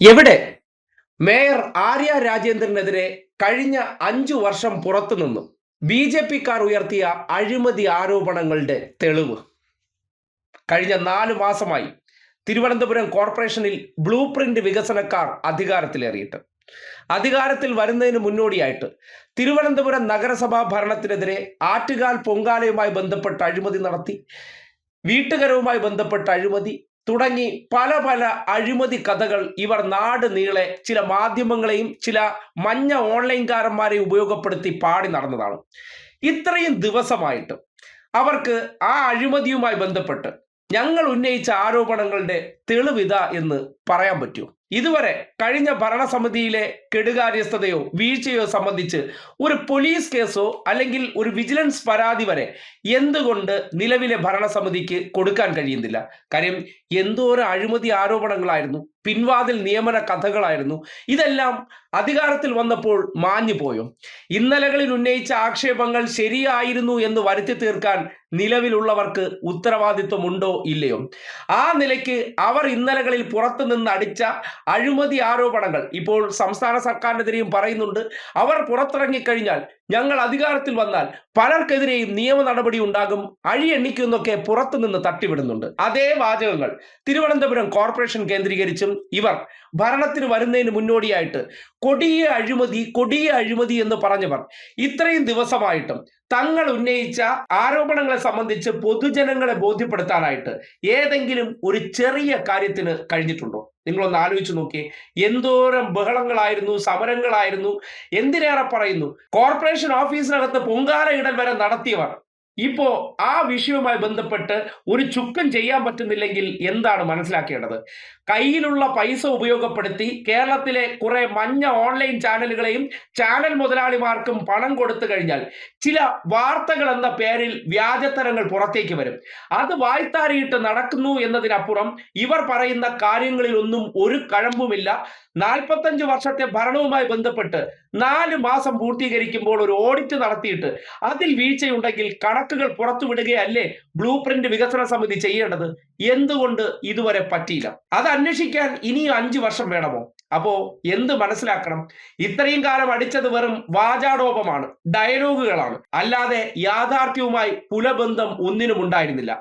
എവിടെ മേയർ ആര്യ രാജേന്ദ്രനെതിരെ കഴിഞ്ഞ 5 വർഷം പുറത്തുനിന്നും ബി.ജെ.പിക്കാർ ഉയർത്തിയ അഴിമതി ആരോപണങ്ങളുടെ തെളിവ് കഴിഞ്ഞ 4 മാസമായി തിരുവനന്തപുരം കോർപ്പറേഷനിൽ ബ്ലൂ പ്രിന്റ് വികസനക്കാർ അധികാരത്തിലേറിയിട്ട് അധികാരത്തിൽ വരുന്നതിന് മുന്നോടിയായിട്ട് തിരുവനന്തപുരം നഗരസഭാ ഭരണത്തിനെതിരെ ആറ്റുകാൽ പൊങ്കാലയുമായി ബന്ധപ്പെട്ട അഴിമതി നടത്തി, വീട്ടുകരവുമായി ബന്ധപ്പെട്ട അഴിമതി തുടങ്ങി പല പല അഴിമതി കഥകൾ ഇവർ നാട് നീളെ ചില മാധ്യമങ്ങളെയും ചില മഞ്ഞ ഓൺലൈൻകാരന്മാരെയും ഉപയോഗപ്പെടുത്തി പാടി നടന്നതാണ്. ഇത്രയും ദിവസമായിട്ട് അവർക്ക് ആ അഴിമതിയുമായി ബന്ധപ്പെട്ട് ഞങ്ങൾ ഉന്നയിച്ച ആരോപണങ്ങളുടെ തെളിവിത എന്ന് പറയാൻ പറ്റുമോ? ഇതുവരെ കഴിഞ്ഞ ഭരണസമിതിയിലെ കെടുകാര്യസ്ഥതയോ വീഴ്ചയോ സംബന്ധിച്ച് ഒരു പോലീസ് കേസോ അല്ലെങ്കിൽ ഒരു വിജിലൻസ് പരാതി വരെ എന്തുകൊണ്ട് നിലവിലെ ഭരണസമിതിക്ക് കൊടുക്കാൻ കഴിയുന്നില്ല? കാര്യം എന്തോരം അഴിമതി ആരോപണങ്ങളായിരുന്നു, പിൻവാതിൽ നിയമന കഥകളായിരുന്നു. ഇതെല്ലാം അധികാരത്തിൽ വന്നപ്പോൾ മാഞ്ഞു പോയോ? ഇന്നലകളിൽ ഉന്നയിച്ച ആക്ഷേപങ്ങൾ ശരിയായിരുന്നു എന്ന് വരുത്തി തീർക്കാൻ നിലവിലുള്ളവർക്ക് ഉത്തരവാദിത്വമുണ്ടോ ഇല്ലയോ? ആ നിലയ്ക്ക് അവർ ഇന്നലകളിൽ പുറത്തുനിന്ന് അടിച്ച അഴിമതി ആരോപണങ്ങൾ ഇപ്പോൾ സംസ്ഥാന സർക്കാരിനെതിരെയും പറയുന്നുണ്ട്. അവർ പുറത്തിറങ്ങിക്കഴിഞ്ഞാൽ ഞങ്ങൾ അധികാരത്തിൽ വന്നാൽ പലർക്കെതിരെയും നിയമ നടപടി ഉണ്ടാകും, അഴി എണ്ണിക്കുന്നൊക്കെ പുറത്തുനിന്ന് തട്ടിവിടുന്നുണ്ട്. അതേ വാചകങ്ങൾ തിരുവനന്തപുരം കോർപ്പറേഷൻ കേന്ദ്രീകരിച്ചും ഇവർ ഭരണത്തിന് വരുന്നതിന് മുന്നോടിയായിട്ട് കൊടിയ അഴിമതി എന്ന് പറഞ്ഞവർ ഇത്രയും ദിവസമായിട്ടും തങ്ങൾ ഉന്നയിച്ച ആരോപണങ്ങളെ സംബന്ധിച്ച് പൊതുജനങ്ങളെ ബോധ്യപ്പെടുത്താനായിട്ട് ഏതെങ്കിലും ഒരു ചെറിയ കാര്യത്തിന് കഴിഞ്ഞിട്ടുണ്ടോ? നിങ്ങളൊന്ന് ആലോചിച്ച് നോക്കിയേ. എന്തോരം ബഹളങ്ങളായിരുന്നു, സമരങ്ങളായിരുന്നു. എന്തിനേറെ പറയുന്നു, കോർപ്പറേഷൻ ഓഫീസിനകത്ത് പൊങ്കാല ഇടൽ വരെ നടത്തിയവർ ഇപ്പോ ആ വിഷയവുമായി ബന്ധപ്പെട്ട് ഒരു ചുക്കും ചെയ്യാൻ പറ്റുന്നില്ലെങ്കിൽ എന്താണ് മനസ്സിലാക്കേണ്ടത്? കയ്യിലുള്ള പൈസ ഉപയോഗപ്പെടുത്തി കേരളത്തിലെ കുറെ മഞ്ഞ ഓൺലൈൻ ചാനലുകളെയും ചാനൽ മുതലാളിമാർക്കും പണം കൊടുത്തു കഴിഞ്ഞാൽ ചില വാർത്തകൾ എന്ന പേരിൽ വ്യാജത്തരങ്ങൾ പുറത്തേക്ക് വരും. അത് വായ്ത്താരിയിട്ട് നടക്കുന്നു എന്നതിനപ്പുറം ഇവർ പറയുന്ന കാര്യങ്ങളിലൊന്നും ഒരു കഴമ്പുമില്ല. 45 വർഷത്തെ ഭരണവുമായി ബന്ധപ്പെട്ട് 4 മാസം പൂർത്തീകരിക്കുമ്പോൾ ഒരു ഓഡിറ്റ് നടത്തിയിട്ട് അതിൽ വീഴ്ചയുണ്ടെങ്കിൽ കണക്കുകൾ പുറത്തുവിടുകയല്ലേ ബ്ലൂ പ്രിന്റ് വികസന സമിതി ചെയ്യേണ്ടത്? എന്തുകൊണ്ട് ഇതുവരെ പറ്റിയില്ല? അത് അന്വേഷിക്കാൻ ഇനിയും 5 വർഷം വേണമോ? അപ്പോ എന്ത് മനസ്സിലാക്കണം? ഇത്രയും കാലം അടിച്ചത് വെറും വാചാടോപമാണ്, ഡയലോഗുകളാണ്, അല്ലാതെ യാഥാർത്ഥ്യവുമായി പുലബന്ധം ഒന്നിനും ഉണ്ടായിരുന്നില്ല.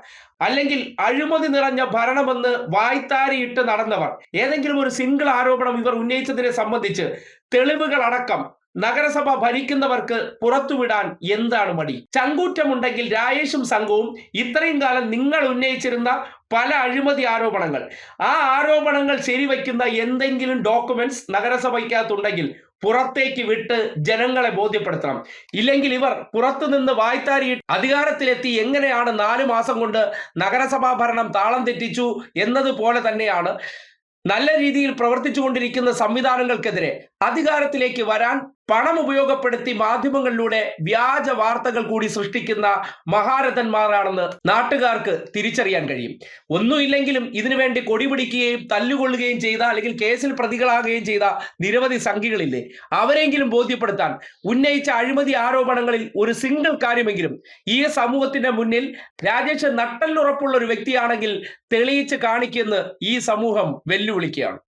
അല്ലെങ്കിൽ അഴിമതി നിറഞ്ഞ ഭരണമെന്ന് വായ്ത്താരിയിട്ട് നടന്നവർ ഏതെങ്കിലും ഒരു സിംഗിൾ ആരോപണം ഇവർ ഉന്നയിച്ചതിനെ സംബന്ധിച്ച് തെളിവുകൾ അടക്കം നഗരസഭ ഭരിക്കുന്നവർക്ക് പുറത്തുവിടാൻ എന്താണ് മടി? ചങ്കൂറ്റമുണ്ടെങ്കിൽ രാജേഷും സംഘവും ഇത്രയും കാലം നിങ്ങൾ ഉന്നയിച്ചിരുന്ന പല അഴിമതി ആരോപണങ്ങൾ, ആ ആരോപണങ്ങൾ ശരിവയ്ക്കുന്ന എന്തെങ്കിലും ഡോക്യുമെന്റ്സ് നഗരസഭയ്ക്കകത്തുണ്ടെങ്കിൽ പുറത്തേക്ക് വിട്ട് ജനങ്ങളെ ബോധ്യപ്പെടുത്തണം. ഇല്ലെങ്കിൽ ഇവർ പുറത്തുനിന്ന് വായ്ത്താരി അധികാരത്തിലെത്തി എങ്ങനെയാണ് 4 മാസം കൊണ്ട് നഗരസഭാ ഭരണം താളം തെറ്റിച്ചു എന്നതുപോലെ തന്നെയാണ് നല്ല രീതിയിൽ പ്രവർത്തിച്ചു കൊണ്ടിരിക്കുന്ന സംവിധാനങ്ങൾക്കെതിരെ അധികാരത്തിലേക്ക് വരാൻ പണം ഉപയോഗപ്പെടുത്തി മാധ്യമങ്ങളിലൂടെ വ്യാജ വാർത്തകൾ കൂടി സൃഷ്ടിക്കുന്ന മഹാരഥന്മാരാണെന്ന് നാട്ടുകാർക്ക് തിരിച്ചറിയാൻ കഴിയും. ഒന്നുമില്ലെങ്കിലും ഇതിനുവേണ്ടി കൊടിപിടിക്കുകയും തല്ലുകൊള്ളുകയും ചെയ്ത അല്ലെങ്കിൽ കേസിൽ പ്രതികളാകുകയും ചെയ്ത നിരവധി സംഖ്യകളില്ലേ? അവരെങ്കിലും ബോധ്യപ്പെടുത്താൻ ഉന്നയിച്ച അഴിമതി ആരോപണങ്ങളിൽ ഒരു സിംഗിൾ കാര്യമെങ്കിലും ഈ സമൂഹത്തിന്റെ മുന്നിൽ രാജേഷ് നട്ടല്ലുറപ്പുള്ള ഒരു വ്യക്തിയാണെങ്കിൽ തെളിയിച്ച് കാണിക്കുമെന്ന് ഈ സമൂഹം വെല്ലുവിളിക്കുകയാണ്.